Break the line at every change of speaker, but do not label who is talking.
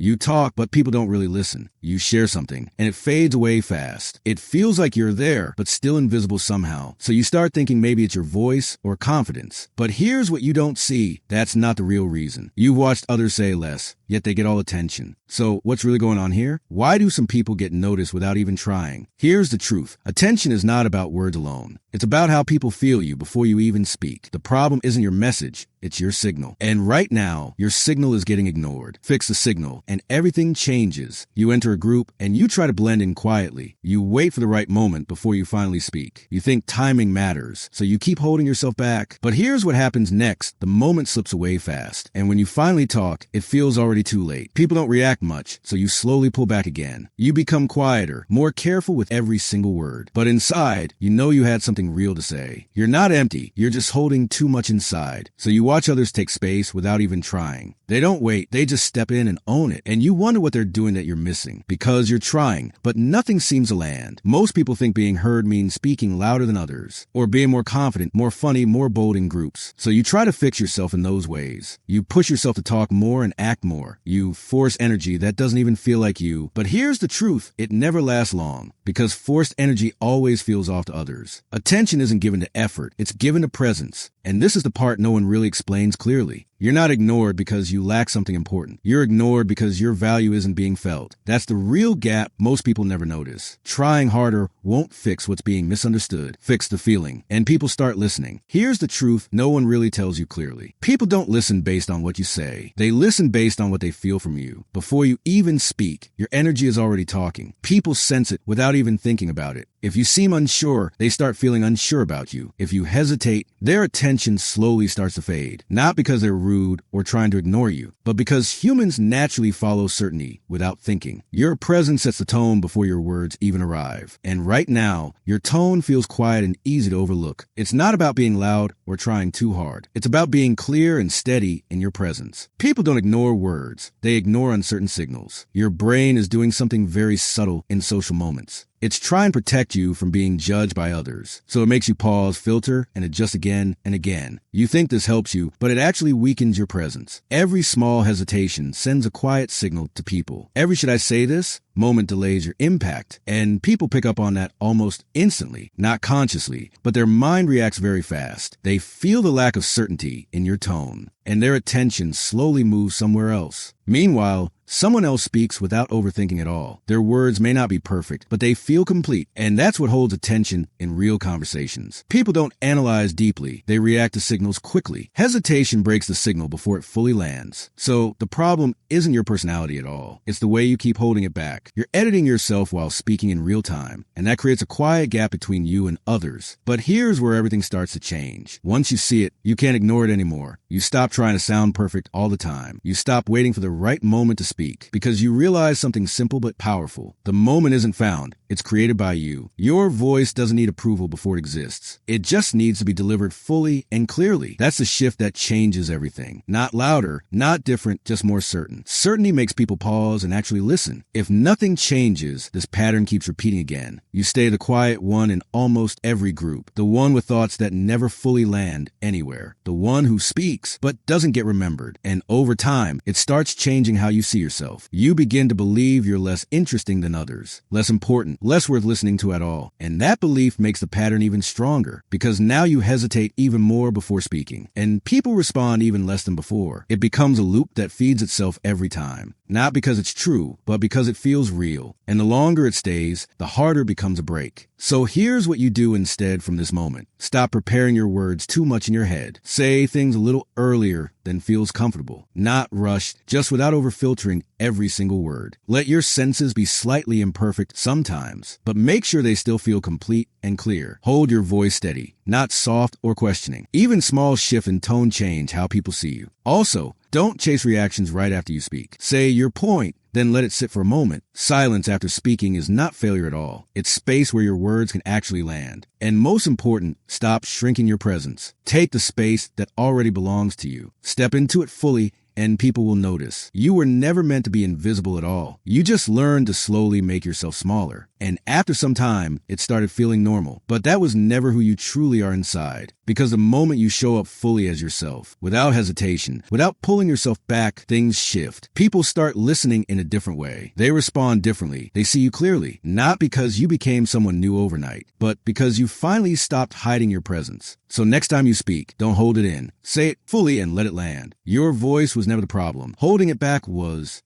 You talk, but people don't really listen. You share something, and it fades away fast. It feels like you're there, but still invisible somehow. So you start thinking maybe it's your voice or confidence. But here's what you don't see. That's not the real reason. You've watched others say less, yet they get all attention. So what's really going on here? Why do some people get noticed without even trying? Here's the truth. Attention is not about words alone. It's about how people feel you before you even speak. The problem isn't your message, it's your signal. And right now, your signal is getting ignored. Fix the signal, and everything changes. You enter a group, and you try to blend in quietly. You wait for the right moment before you finally speak. You think timing matters, so you keep holding yourself back. But here's what happens next. The moment slips away fast. And when you finally talk, it feels already too late. People don't react much, so you slowly pull back again. You become quieter, more careful with every single word. But inside, you know you had something real to say. You're not empty, you're just holding too much inside. So you watch others take space without even trying. They don't wait, they just step in and own it. And you wonder what they're doing that you're missing. Because you're trying, but nothing seems to land. Most people think being heard means speaking louder than others, or being more confident, more funny, more bold in groups. So you try to fix yourself in those ways. You push yourself to talk more and act more. You force energy that doesn't even feel like you. But here's the truth, it never lasts long. Because forced energy always feels off to others. Attention isn't given to effort, it's given to presence. And this is the part no one really explains clearly. You're not ignored because you lack something important. You're ignored because your value isn't being felt. That's the real gap most people never notice. Trying harder won't fix what's being misunderstood. Fix the feeling. And people start listening. Here's the truth no one really tells you clearly. People don't listen based on what you say. They listen based on what they feel from you. Before you even speak, your energy is already talking. People sense it without even thinking about it. If you seem unsure, they start feeling unsure about you. If you hesitate, their attention slowly starts to fade. Not because they're rude or trying to ignore you, but because humans naturally follow certainty without thinking. Your presence sets the tone before your words even arrive. And right now, your tone feels quiet and easy to overlook. It's not about being loud or trying too hard. It's about being clear and steady in your presence. People don't ignore words. They ignore uncertain signals. Your brain is doing something very subtle in social moments. It's trying to protect you from being judged by others. So it makes you pause, filter, and adjust again and again. You think this helps you, but it actually weakens your presence. Every small hesitation sends a quiet signal to people. Every "should I say this?" moment delays your impact. And people pick up on that almost instantly, not consciously, but their mind reacts very fast. They feel the lack of certainty in your tone, and their attention slowly moves somewhere else. Meanwhile, someone else speaks without overthinking at all. Their words may not be perfect, but they feel complete, and that's what holds attention in real conversations. People don't analyze deeply. They react to signals quickly. Hesitation breaks the signal before it fully lands. So the problem isn't your personality at all. It's the way you keep holding it back. You're editing yourself while speaking in real time, and that creates a quiet gap between you and others. But here's where everything starts to change. Once you see it, you can't ignore it anymore. You stop trying to sound perfect all the time. You stop waiting for the right moment to speak, because you realize something simple but powerful. The moment isn't found. It's created by you. Your voice doesn't need approval before it exists. It just needs to be delivered fully and clearly. That's the shift that changes everything. Not louder, not different, just more certain. Certainty makes people pause and actually listen. If nothing changes, this pattern keeps repeating again. You stay the quiet one in almost every group. The one with thoughts that never fully land anywhere. The one who speaks but doesn't get remembered. And over time, it starts changing how you see yourself. You begin to believe you're less interesting than others, less important, less worth listening to at all. And that belief makes the pattern even stronger, because now you hesitate even more before speaking. And people respond even less than before. It becomes a loop that feeds itself every time. Not because it's true, but because it feels real. And the longer it stays, the harder it becomes a break. So here's what you do instead from this moment. Stop preparing your words too much in your head. Say things a little earlier than feels comfortable. Not rushed, just without overfiltering every single word. Let your senses be slightly imperfect sometimes, but make sure they still feel complete and clear. Hold your voice steady, not soft or questioning. Even small shift in tone change how people see you. Also, don't chase reactions right after you speak. Say your point, then let it sit for a moment. Silence after speaking is not failure at all. It's space where your words can actually land. And most important, stop shrinking your presence. Take the space that already belongs to you. Step into it fully and people will notice. You were never meant to be invisible at all. You just learned to slowly make yourself smaller. And after some time, it started feeling normal. But that was never who you truly are inside. Because the moment you show up fully as yourself, without hesitation, without pulling yourself back, things shift. People start listening in a different way. They respond differently. They see you clearly. Not because you became someone new overnight, but because you finally stopped hiding your presence. So next time you speak, don't hold it in. Say it fully and let it land. Your voice was never the problem. Holding it back was.